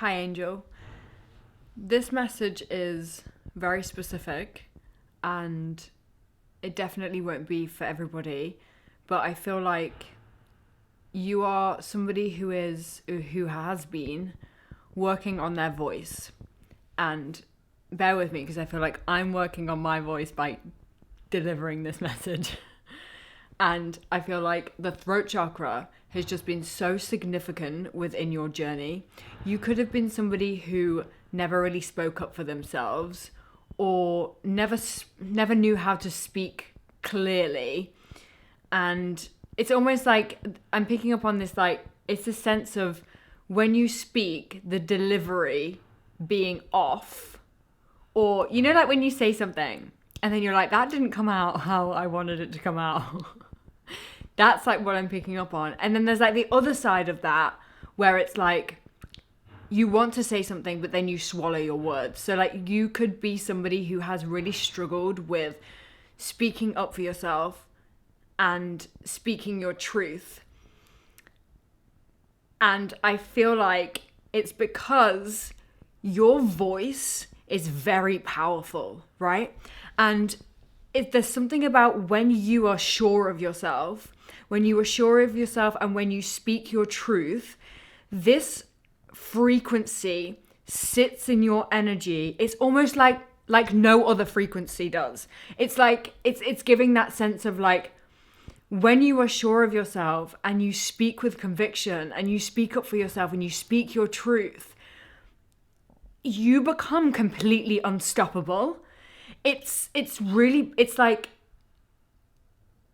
Hi, Angel. This message is very specific and it definitely won't be for everybody, but I feel like you are somebody who has been working on their voice. And bear with me because I feel like I'm working on my voice by delivering this message. And I feel like the throat chakra has just been so significant within your journey. You could have been somebody who never really spoke up for themselves or never knew how to speak clearly. And it's almost like I'm picking up on this, like, it's a sense of when you speak, the delivery being off. Or, you know, like when you say something and then you're like, that didn't come out how I wanted it to come out. That's like what I'm picking up on. And then there's like the other side of that where it's like you want to say something, but then you swallow your words. So like you could be somebody who has really struggled with speaking up for yourself and speaking your truth. And I feel like it's because your voice is very powerful, right? And there's something about when you are sure of yourself, when you are sure of yourself and when you speak your truth, this frequency sits in your energy. It's almost like no other frequency does. It's like, it's giving that sense of like, when you are sure of yourself and you speak with conviction and you speak up for yourself and you speak your truth, you become completely unstoppable. It's like,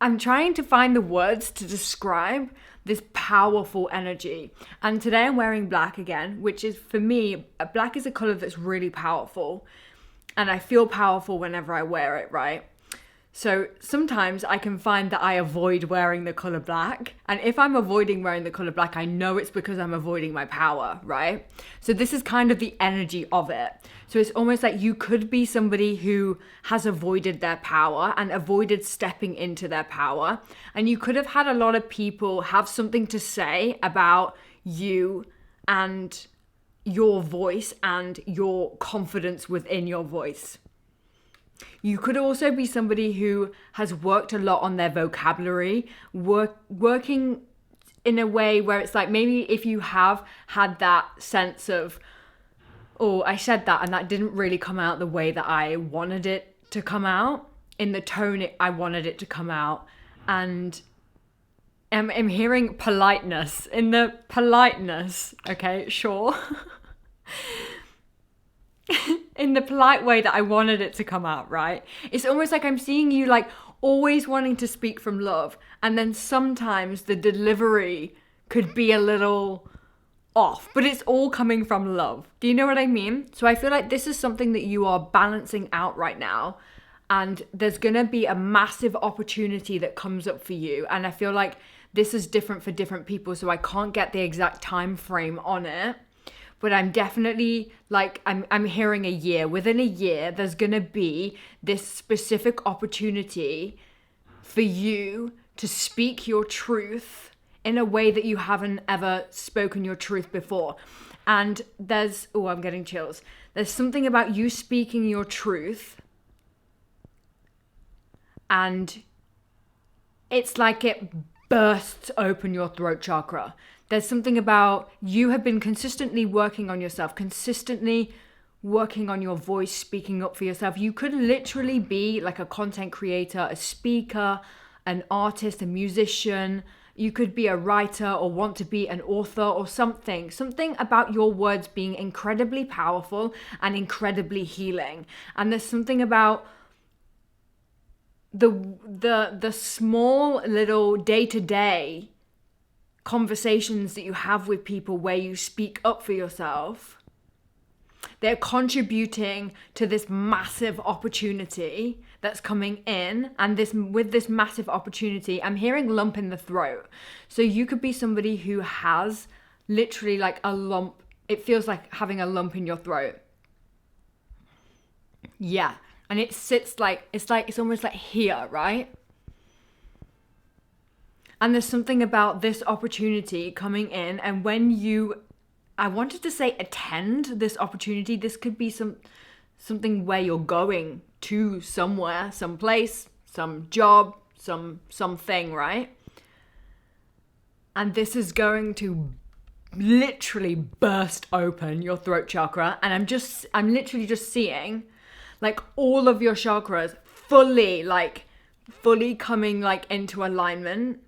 I'm trying to find the words to describe this powerful energy. And today I'm wearing black again, which is, for me, black is a color that's really powerful. And I feel powerful whenever I wear it, right? So sometimes I can find that I avoid wearing the color black. And if I'm avoiding wearing the color black, I know it's because I'm avoiding my power, right? So this is kind of the energy of it. So it's almost like you could be somebody who has avoided their power and avoided stepping into their power. And you could have had a lot of people have something to say about you and your voice and your confidence within your voice. You could also be somebody who has worked a lot on their vocabulary, working in a way where it's like, maybe if you have had that sense of, oh, I said that and that didn't really come out the way that I wanted it to come out, in the tone I wanted it to come out. And I'm hearing politeness, in the politeness, okay, sure. In the polite way that I wanted it to come out, right? It's almost like I'm seeing you like always wanting to speak from love, and then sometimes the delivery could be a little off, but it's all coming from love. Do you know what I mean? So I feel like this is something that you are balancing out right now, and there's gonna be a massive opportunity that comes up for you. And I feel like this is different for different people, so I can't get the exact time frame on it. But I'm definitely like, I'm hearing a year. Within a year, there's gonna be this specific opportunity for you to speak your truth in a way that you haven't ever spoken your truth before. And I'm getting chills. There's something about you speaking your truth, and it's like it bursts open your throat chakra. There's something about you have been consistently working on yourself, consistently working on your voice, speaking up for yourself. You could literally be like a content creator, a speaker, an artist, a musician. You could be a writer or want to be an author or something. Something about your words being incredibly powerful and incredibly healing. And there's something about the small little day-to-day conversations that you have with people where you speak up for yourself. They're contributing to this massive opportunity that's coming in. And with this massive opportunity, I'm hearing lump in the throat. So you could be somebody who has literally like a lump. It feels like having a lump in your throat. Yeah. And it sits it's almost like here, right? And there's something about this opportunity coming in, and when you I wanted to say attend this opportunity. This could be something where you're going to somewhere, some place, some job, something, right? And this is going to literally burst open your throat chakra. And I'm literally just seeing like all of your chakras fully coming like into alignment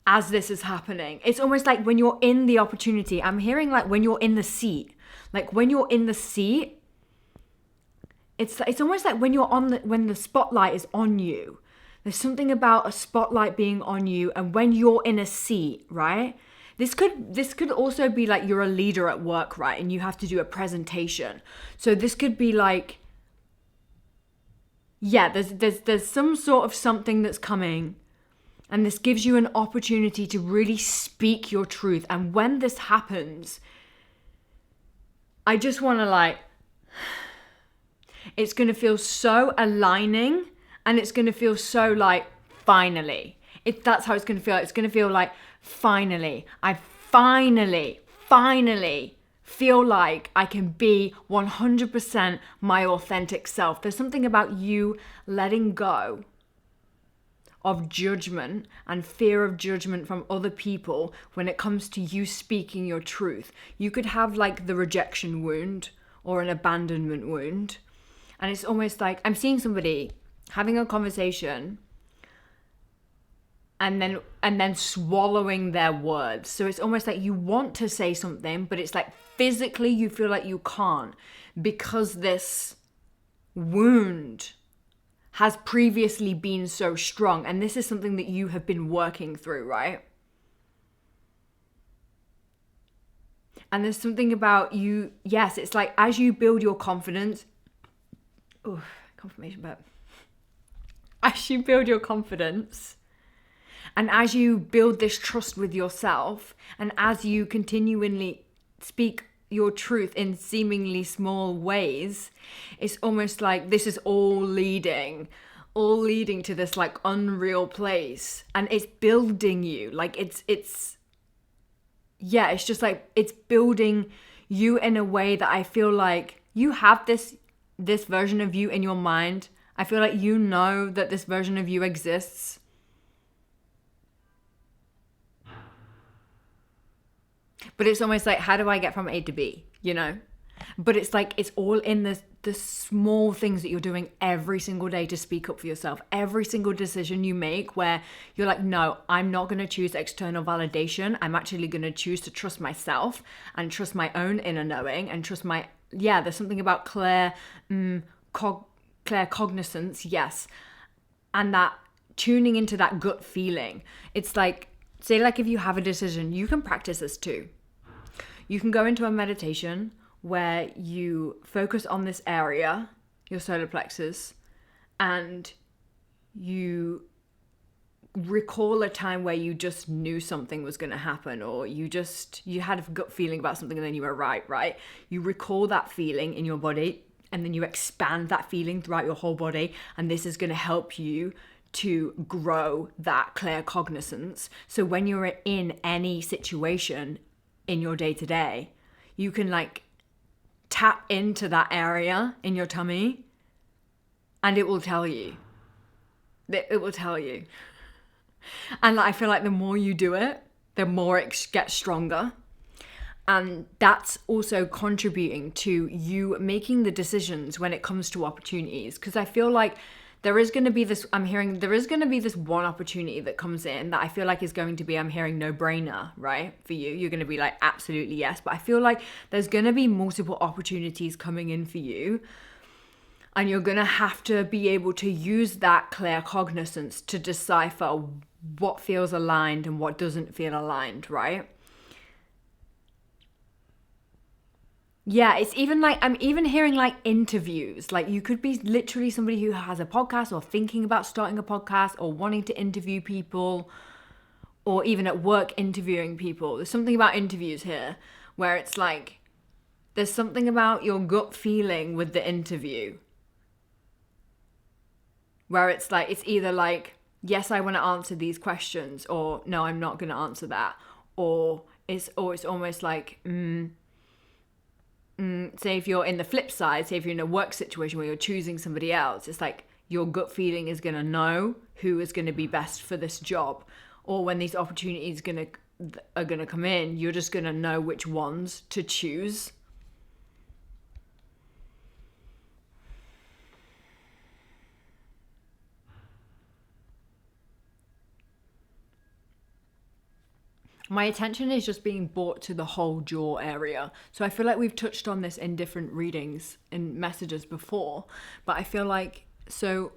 as this is happening. It's almost like when you're in the opportunity, I'm hearing like when you're in the seat, it's almost like when the spotlight is on you. There's something about a spotlight being on you, and when you're in a seat, right? This could also be like you're a leader at work, right? And you have to do a presentation. So this could be like, yeah, there's some sort of something that's coming, and this gives you an opportunity to really speak your truth. And when this happens, I just want to it's going to feel so aligning, and it's going to feel so like finally. That's how it's going to feel. It's going to feel like finally. I finally feel like I can be 100% my authentic self. There's something about you letting go of judgment and fear of judgment from other people when it comes to you speaking your truth. You could have like the rejection wound or an abandonment wound. And it's almost like I'm seeing somebody having a conversation and then swallowing their words. So it's almost like you want to say something, but it's like physically you feel like you can't because this wound has previously been so strong. And this is something that you have been working through, right? And there's something about you, yes, it's like as you build your confidence, confirmation, but as you build your confidence and as you build this trust with yourself, and as you continually speak your truth in seemingly small ways, it's almost like this is all leading to this like unreal place, and it's building you. Like it's just like it's building you in a way that I feel like you have this version of you in your mind. I feel like you know that this version of you exists. But it's almost like, how do I get from A to B, you know? But it's like, it's all in the small things that you're doing every single day to speak up for yourself. Every single decision you make where you're like, no, I'm not going to choose external validation. I'm actually going to choose to trust myself and trust my own inner knowing and trust there's something about clear cognizance, yes. And that tuning into that gut feeling. It's like, say like if you have a decision, you can practice this too. You can go into a meditation where you focus on this area, your solar plexus, and you recall a time where you just knew something was going to happen, or you had a gut feeling about something and then you were right? You recall that feeling in your body, and then you expand that feeling throughout your whole body, and this is going to help you to grow that clear cognizance. So when you're in any situation in your day-to-day, you can like tap into that area in your tummy, and it will tell you. It will tell you. And I feel like the more you do it, the more it gets stronger. And that's also contributing to you making the decisions when it comes to opportunities. Because I feel like there is going to be this one opportunity that comes in that I feel like is going to be, I'm hearing no-brainer, right? For you, you're going to be like, absolutely yes. But I feel like there's going to be multiple opportunities coming in for you. And you're going to have to be able to use that clear cognizance to decipher what feels aligned and what doesn't feel aligned, right? Yeah, it's even like, I'm even hearing like interviews. Like you could be literally somebody who has a podcast or thinking about starting a podcast or wanting to interview people, or even at work interviewing people. There's something about interviews here where it's like, there's something about your gut feeling with the interview where it's like, it's either like, yes, I want to answer these questions, or no, I'm not going to answer that. Or it's almost like, say if you're in the flip side, say if you're in a work situation where you're choosing somebody else, it's like your gut feeling is going to know who is going to be best for this job. Or when these opportunities are going to come in, you're just going to know which ones to choose. My attention is just being brought to the whole jaw area. So I feel like we've touched on this in different readings and messages before, but I feel like, so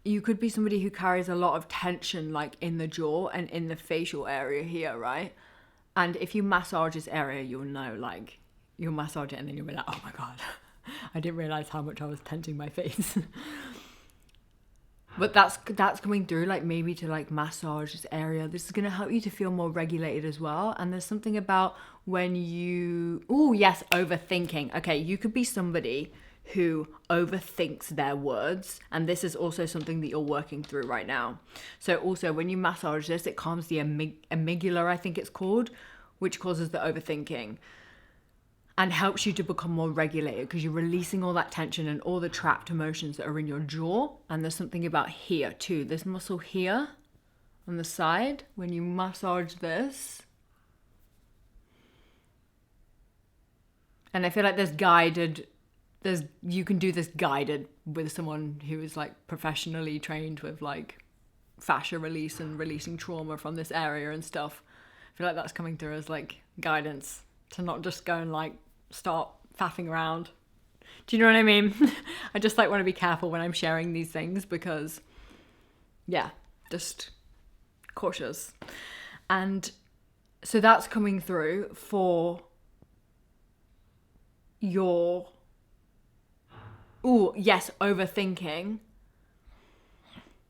you could be somebody who carries a lot of tension like in the jaw and in the facial area here, right? And if you massage this area, you'll know, like, you'll massage it and then you'll be like, oh my God, I didn't realize how much I was tensing my face. But that's coming through, like, maybe to like massage this area. This is going to help you to feel more regulated as well. And there's something about when you, oh yes, overthinking. Okay, you could be somebody who overthinks their words, and this is also something that you're working through right now. So also when you massage this, it calms the amygdala, I think it's called, which causes the overthinking, and helps you to become more regulated because you're releasing all that tension and all the trapped emotions that are in your jaw. And there's something about here too, this muscle here on the side, when you massage this. And I feel like you can do this guided with someone who is like professionally trained with like fascia release and releasing trauma from this area and stuff. I feel like that's coming through as like guidance to not just go and like start faffing around. Do you know what I mean? I just like want to be careful when I'm sharing these things because yeah, just cautious. And so that's coming through for your, overthinking.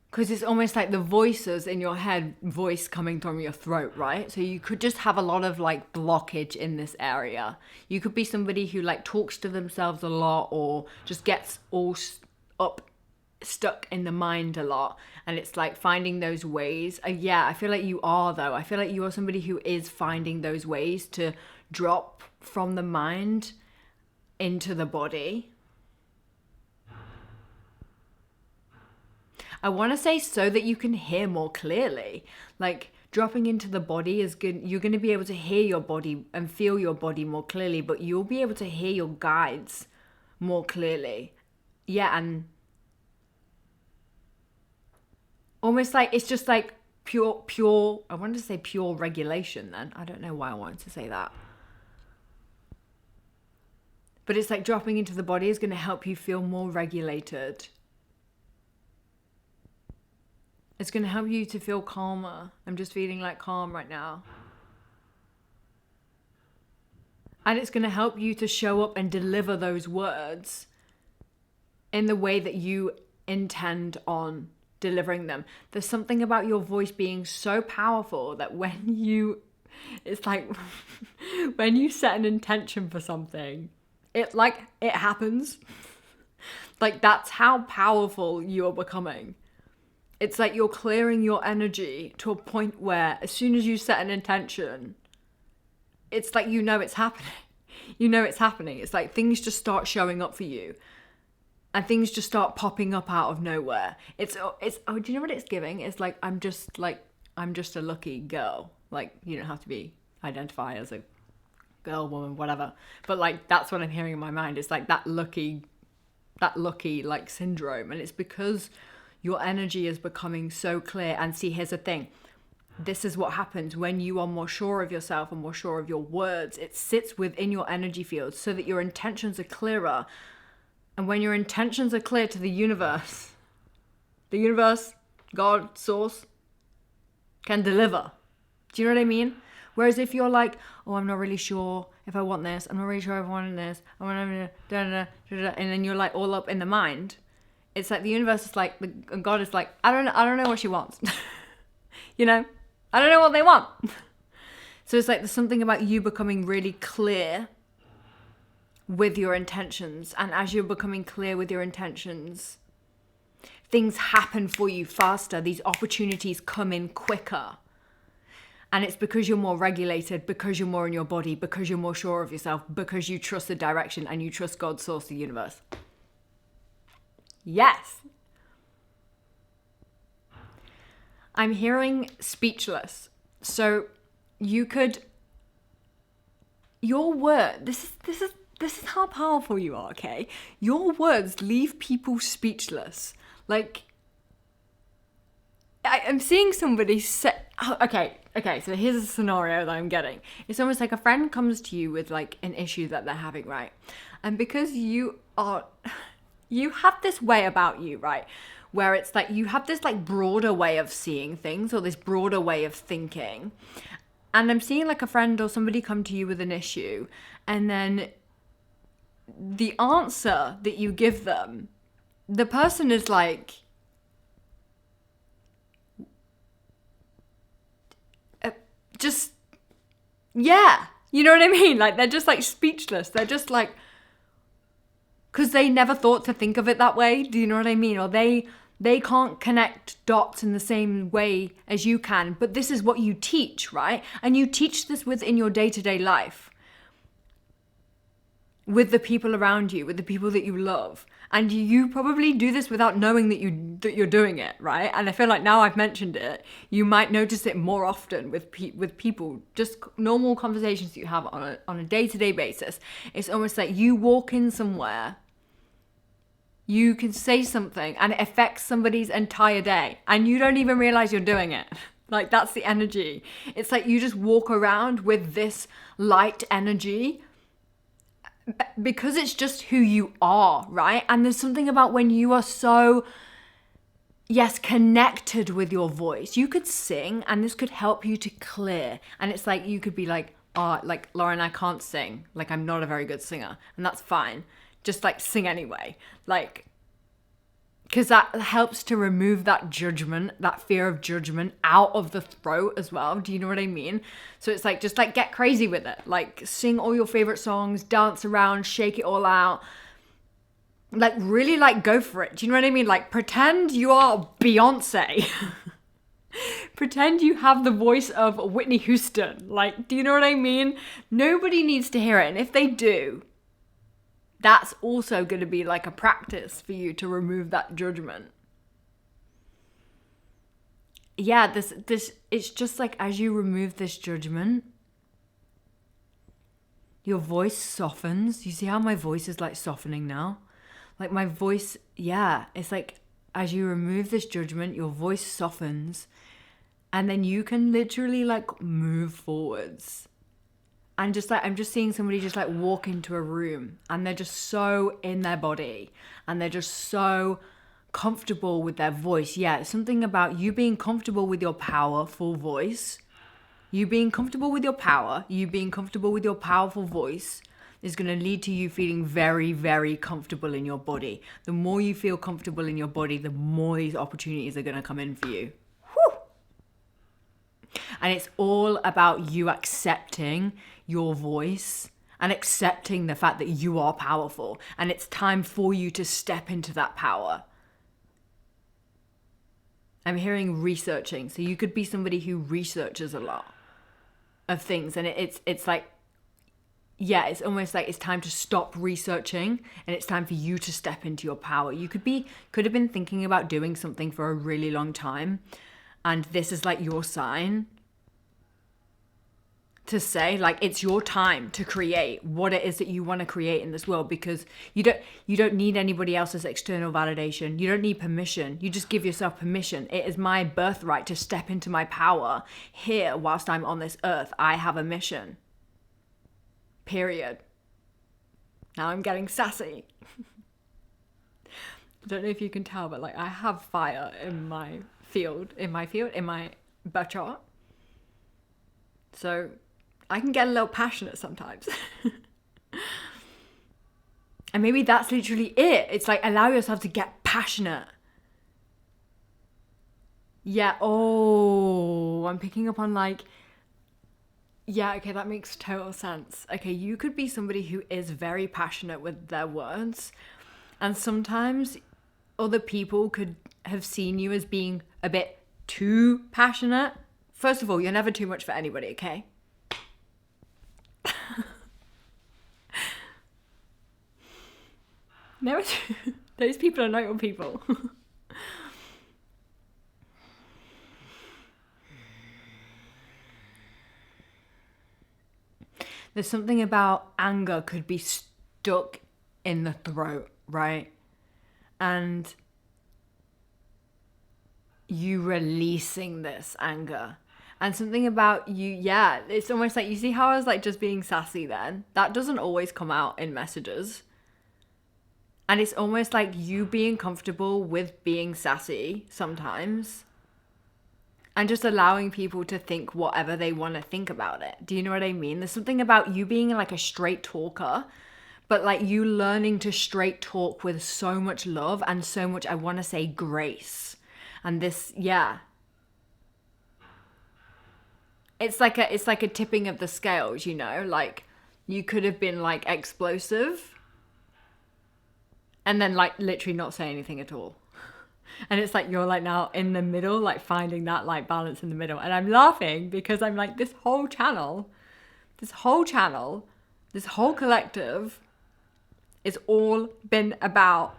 Because it's almost like the voices in your head, voice coming from your throat, right? So you could just have a lot of like blockage in this area. You could be somebody who like talks to themselves a lot or just gets all stuck in the mind a lot. And it's like finding those ways. I feel like you are though. I feel like you are somebody who is finding those ways to drop from the mind into the body. I want to say so that you can hear more clearly. Like dropping into the body is good. You're going to be able to hear your body and feel your body more clearly, but you'll be able to hear your guides more clearly. Yeah, and almost like it's just like pure, I wanted to say pure regulation then. I don't know why I wanted to say that. But it's like dropping into the body is going to help you feel more regulated. It's going to help you to feel calmer. I'm just feeling like calm right now. And it's going to help you to show up and deliver those words in the way that you intend on delivering them. There's something about your voice being so powerful that it's like when you set an intention for something, it happens. Like that's how powerful you are becoming. It's like you're clearing your energy to a point where as soon as you set an intention, it's like you know it's happening. You know it's happening. It's like things just start showing up for you. And things just start popping up out of nowhere. Do you know what it's giving? It's like I'm just a lucky girl. Like you don't have to identify as a girl, woman, whatever. But like that's what I'm hearing in my mind. It's like that lucky like syndrome. And it's because your energy is becoming so clear. And see, here's the thing. This is what happens when you are more sure of yourself and more sure of your words. It sits within your energy field so that your intentions are clearer. And when your intentions are clear to the universe, God, source, can deliver. Do you know what I mean? Whereas if you're like, oh, I'm not really sure if I want this. I'm not really sure if I want this. I want to, and then you're like all up in the mind. It's like the universe is like, God is like, I don't know what she wants. You know, I don't know what they want. So it's like there's something about you becoming really clear with your intentions. And as you're becoming clear with your intentions, things happen for you faster. These opportunities come in quicker. And it's because you're more regulated, because you're more in your body, because you're more sure of yourself, because you trust the direction and you trust God's source, the universe. Yes. I'm hearing speechless. So you could, your word, this is how powerful you are, okay? Your words leave people speechless. Like, I'm seeing somebody say, oh, okay, so here's a scenario that I'm getting. It's almost like a friend comes to you with like an issue that they're having, right? And because you have this way about you, right? Where it's like you have this like broader way of seeing things or this broader way of thinking. And I'm seeing like a friend or somebody come to you with an issue, and then the answer that you give them, the person is like, just, yeah, you know what I mean? Like, they're just like speechless. They're just like, because they never thought to think of it that way. Do you know what I mean? Or they can't connect dots in the same way as you can. But this is what you teach, right? And you teach this within your day-to-day life. With the people around you, with the people that you love. And you probably do this without knowing that you're doing it, right? And I feel like now I've mentioned it, you might notice it more often with people, just normal conversations that you have on a day-to-day basis. It's almost like you walk in somewhere, you can say something and it affects somebody's entire day and you don't even realize you're doing it. Like, that's the energy. It's like you just walk around with this light energy because it's just who you are, right? And there's something about when you are so, yes, connected with your voice. You could sing and this could help you to clear. And it's like, you could be like, oh, like, Lauren, I can't sing. Like, I'm not a very good singer. And that's fine. Just like sing anyway. Like, because that helps to remove that judgment, that fear of judgment out of the throat as well. Do you know what I mean? So it's like, just like get crazy with it. Like, sing all your favorite songs, dance around, shake it all out. Like, really, like, go for it. Do you know what I mean? Like, pretend you are Beyonce. Pretend you have the voice of Whitney Houston. Like, do you know what I mean? Nobody needs to hear it. And if they do, that's also going to be like a practice for you to remove that judgment. Yeah, this it's just like, as you remove this judgment, your voice softens. You see how my voice is like softening now? Like, my voice, yeah, it's like as you remove this judgment, your voice softens, and then you can literally like move forwards. And just like, I'm just seeing somebody just like walk into a room and they're just so in their body and they're just so comfortable with their voice. Yeah, something about you being comfortable with your powerful voice, you being comfortable with your power, you being comfortable with your powerful voice is going to lead to you feeling very, very comfortable in your body. The more you feel comfortable in your body, the more these opportunities are going to come in for you. And it's all about you accepting your voice and accepting the fact that you are powerful. And it's time for you to step into that power. I'm hearing researching. So you could be somebody who researches a lot of things. And it's like, yeah, it's almost like it's time to stop researching and it's time for you to step into your power. You could have been thinking about doing something for a really long time. And this is like your sign to say, like, it's your time to create what it is that you want to create in this world, because you don't need anybody else's external validation. You don't need permission. You just give yourself permission. It is my birthright to step into my power here whilst I'm on this earth. I have a mission. Period. Now I'm getting sassy. I don't know if you can tell, but like, I have fire in my birth chart. So I can get a little passionate sometimes. And maybe that's literally it. It's like, allow yourself to get passionate. Yeah, oh, I'm picking up on like, yeah, okay, that makes total sense. Okay, you could be somebody who is very passionate with their words. And sometimes other people could have seen you as being a bit too passionate First of all, you're never too much for anybody, okay? Never those people are not your people. There's something about anger could be stuck in the throat, right? And you releasing this anger. And something about you, yeah, it's almost like, you see how I was like just being sassy then? That doesn't always come out in messages. And it's almost like you being comfortable with being sassy sometimes and just allowing people to think whatever they want to think about it. Do you know what I mean? There's something about you being like a straight talker, but like you learning to straight talk with so much love and so much, I want to say, grace. And this, yeah. It's like a tipping of the scales, you know? Like you could have been like explosive and then like literally not say anything at all. And it's like you're like now in the middle, like finding that like balance in the middle. And I'm laughing because I'm like, this whole collective, it's all been about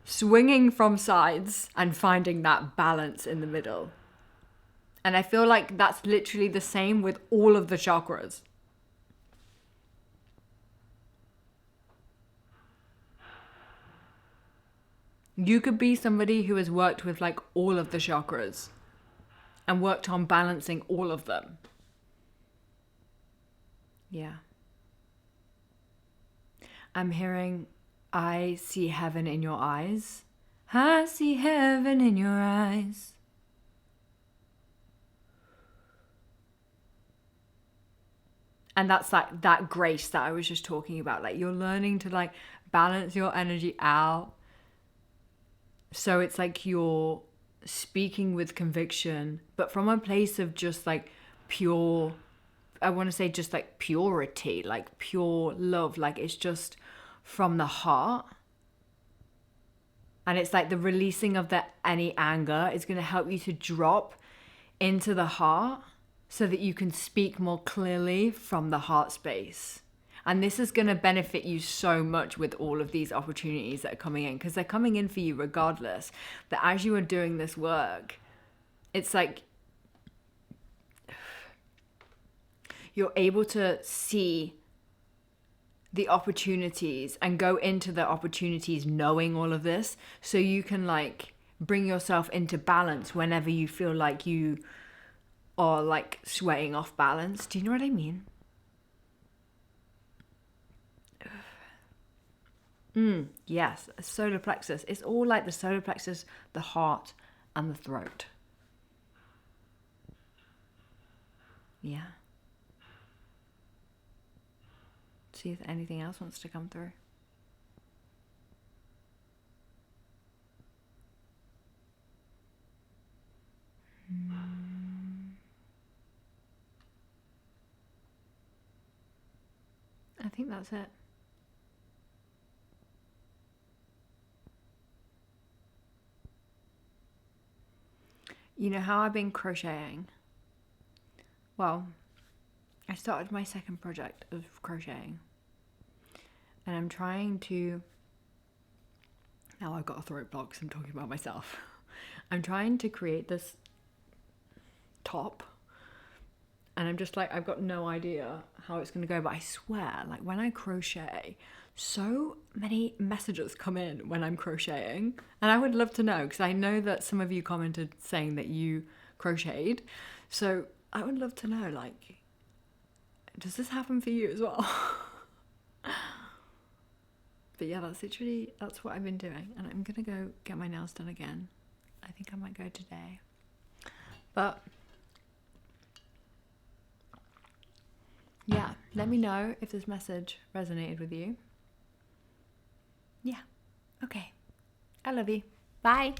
swinging from sides and finding that balance in the middle. And I feel like that's literally the same with all of the chakras. You could be somebody who has worked with like all of the chakras and worked on balancing all of them. Yeah. I'm hearing, I see heaven in your eyes. I see heaven in your eyes. And that's like that grace that I was just talking about. Like you're learning to like balance your energy out. So it's like you're speaking with conviction, but from a place of just like pure, I want to say just like purity, like pure love. Like it's just from the heart. And it's like the releasing of any anger is going to help you to drop into the heart so that you can speak more clearly from the heart space. And this is going to benefit you so much with all of these opportunities that are coming in, because they're coming in for you regardless. But as you are doing this work, it's like you're able to see the opportunities and go into the opportunities knowing all of this, so you can like bring yourself into balance whenever you feel like you are like swaying off balance. Do you know what I mean? Yes, solar plexus. It's all like the solar plexus, the heart, and the throat. Yeah. See if anything else wants to come through. I think that's it. You know how I've been crocheting? Well, I started my second project of crocheting. And I'm trying to... Now I've got a throat block because I'm talking about myself. I'm trying to create this top. And I'm just like, I've got no idea how it's going to go. But I swear, like when I crochet, so many messages come in when I'm crocheting. And I would love to know, because I know that some of you commented saying that you crocheted. So I would love to know, like, does this happen for you as well? But yeah, that's what I've been doing. And I'm going to go get my nails done again. I think I might go today. But yeah, let me know if this message resonated with you. Yeah. Okay. I love you. Bye.